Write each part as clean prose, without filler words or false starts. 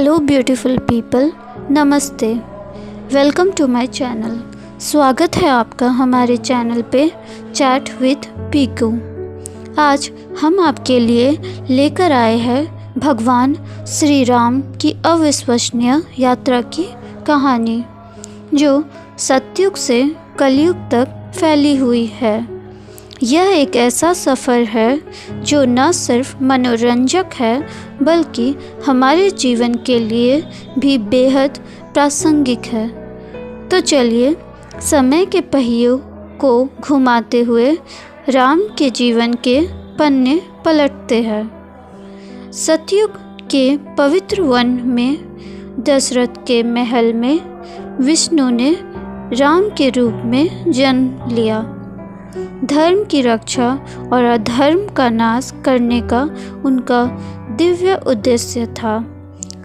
Hello beautiful people, नमस्ते। Welcome to my channel. स्वागत है आपका हमारे चैनल पे चैट विद पीकू। आज हम आपके लिए लेकर आए हैं भगवान श्री राम की अविश्वसनीय यात्रा की कहानी, जो सतयुग से कलयुग तक फैली हुई है। यह एक ऐसा सफ़र है जो न सिर्फ मनोरंजक है बल्कि हमारे जीवन के लिए भी बेहद प्रासंगिक है। तो चलिए समय के पहियों को घुमाते हुए राम के जीवन के पन्ने पलटते हैं। सतयुग के पवित्र वन में दशरथ के महल में विष्णु ने राम के रूप में जन्म लिया। धर्म की रक्षा और अधर्म का नाश करने का उनका दिव्य उद्देश्य था।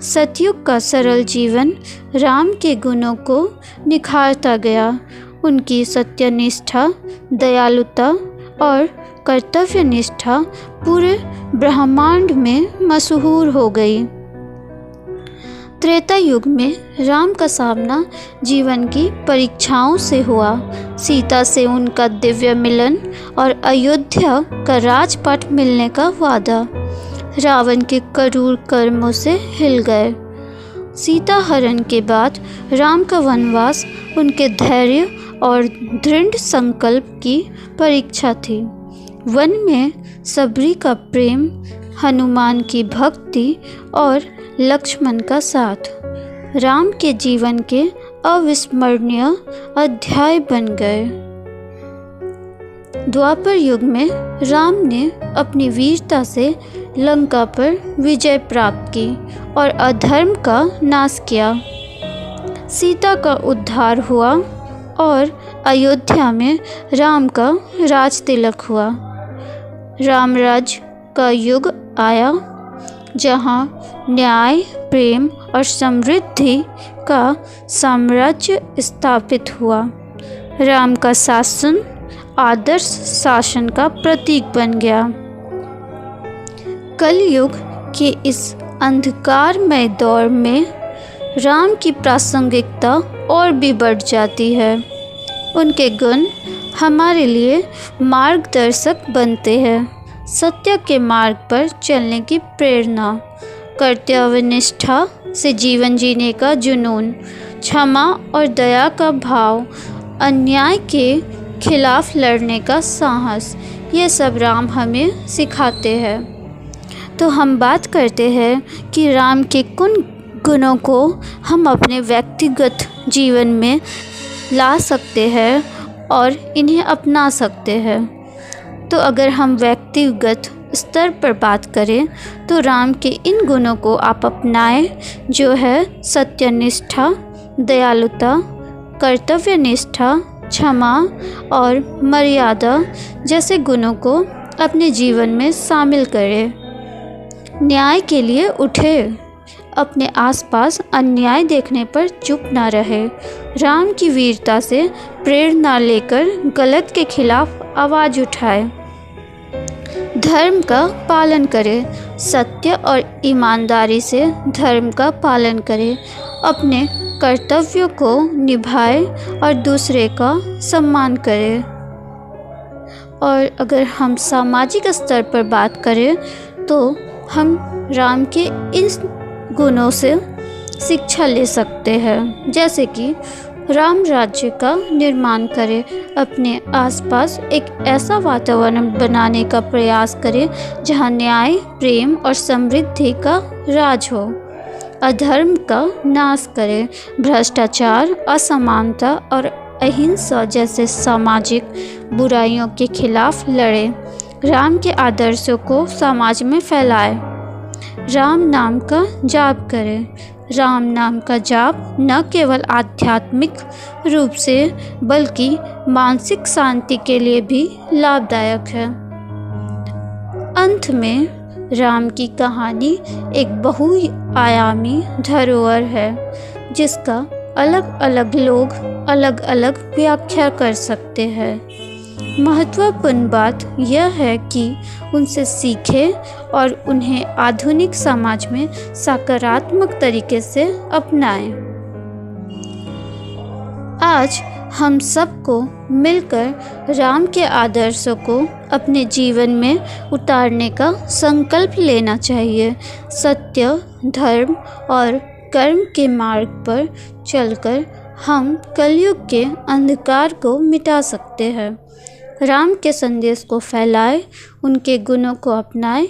सतयुग का सरल जीवन राम के गुणों को निखारता गया। उनकी सत्यनिष्ठा, दयालुता और कर्तव्यनिष्ठा पूरे ब्रह्मांड में मशहूर हो गई। त्रेता युग में राम का सामना जीवन की परीक्षाओं से हुआ। सीता से उनका दिव्य मिलन और अयोध्या का राजपाट मिलने का वादा रावण के क्रूर कर्मों से हिल गए। सीता हरण के बाद राम का वनवास उनके धैर्य और दृढ़ संकल्प की परीक्षा थी। वन में सबरी का प्रेम, हनुमान की भक्ति और लक्ष्मण का साथ राम के जीवन के अविस्मरणीय अध्याय बन गए। द्वापर युग में राम ने अपनी वीरता से लंका पर विजय प्राप्त की और अधर्म का नाश किया। सीता का उद्धार हुआ और अयोध्या में राम का राज तिलक हुआ। रामराज का युग आया, जहाँ न्याय, प्रेम और समृद्धि का साम्राज्य स्थापित हुआ। राम का शासन आदर्श शासन का प्रतीक बन गया। कलयुग के इस अंधकारमय दौर में राम की प्रासंगिकता और भी बढ़ जाती है। उनके गुण हमारे लिए मार्गदर्शक बनते हैं। सत्य के मार्ग पर चलने की प्रेरणा, कर्तव्यनिष्ठा से जीवन जीने का जुनून, क्षमा और दया का भाव, अन्याय के खिलाफ लड़ने का साहस, ये सब राम हमें सिखाते हैं। तो हम बात करते हैं कि राम के किन गुणों को हम अपने व्यक्तिगत जीवन में ला सकते हैं और इन्हें अपना सकते हैं। तो अगर हम व्यक्तिगत स्तर पर बात करें तो राम के इन गुणों को आप अपनाएं, जो है सत्यनिष्ठा, दयालुता, कर्तव्यनिष्ठा, क्षमा और मर्यादा जैसे गुणों को अपने जीवन में शामिल करें। न्याय के लिए उठे, अपने आसपास अन्याय देखने पर चुप ना रहे। राम की वीरता से प्रेरणा लेकर गलत के खिलाफ आवाज़ उठाए। धर्म का पालन करें, सत्य और ईमानदारी से धर्म का पालन करें। अपने कर्तव्यों को निभाए और दूसरे का सम्मान करें। और अगर हम सामाजिक स्तर पर बात करें तो हम राम के इन गुणों से शिक्षा ले सकते हैं, जैसे कि राम राज्य का निर्माण करें, अपने आसपास एक ऐसा वातावरण बनाने का प्रयास करें जहां न्याय, प्रेम और समृद्धि का राज हो। अधर्म का नाश करें, भ्रष्टाचार, असमानता और अहिंसा जैसे सामाजिक बुराइयों के खिलाफ लड़ें। राम के आदर्शों को समाज में फैलाएं। राम नाम का जाप करें। राम नाम का जाप न केवल आध्यात्मिक रूप से बल्कि मानसिक शांति के लिए भी लाभदायक है। अंत में राम की कहानी एक बहुआयामी धरोहर है, जिसका अलग अलग लोग अलग अलग व्याख्या कर सकते हैं। महत्वपूर्ण बात यह है कि उनसे सीखें और उन्हें आधुनिक समाज में सकारात्मक तरीके से अपनाएं। आज हम सबको मिलकर राम के आदर्शों को अपने जीवन में उतारने का संकल्प लेना चाहिए। सत्य, धर्म और कर्म के मार्ग पर चलकर हम कलयुग के अंधकार को मिटा सकते हैं। राम के संदेश को फैलाएं, उनके गुणों को अपनाएं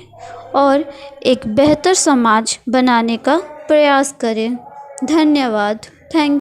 और एक बेहतर समाज बनाने का प्रयास करें। धन्यवाद। थैंक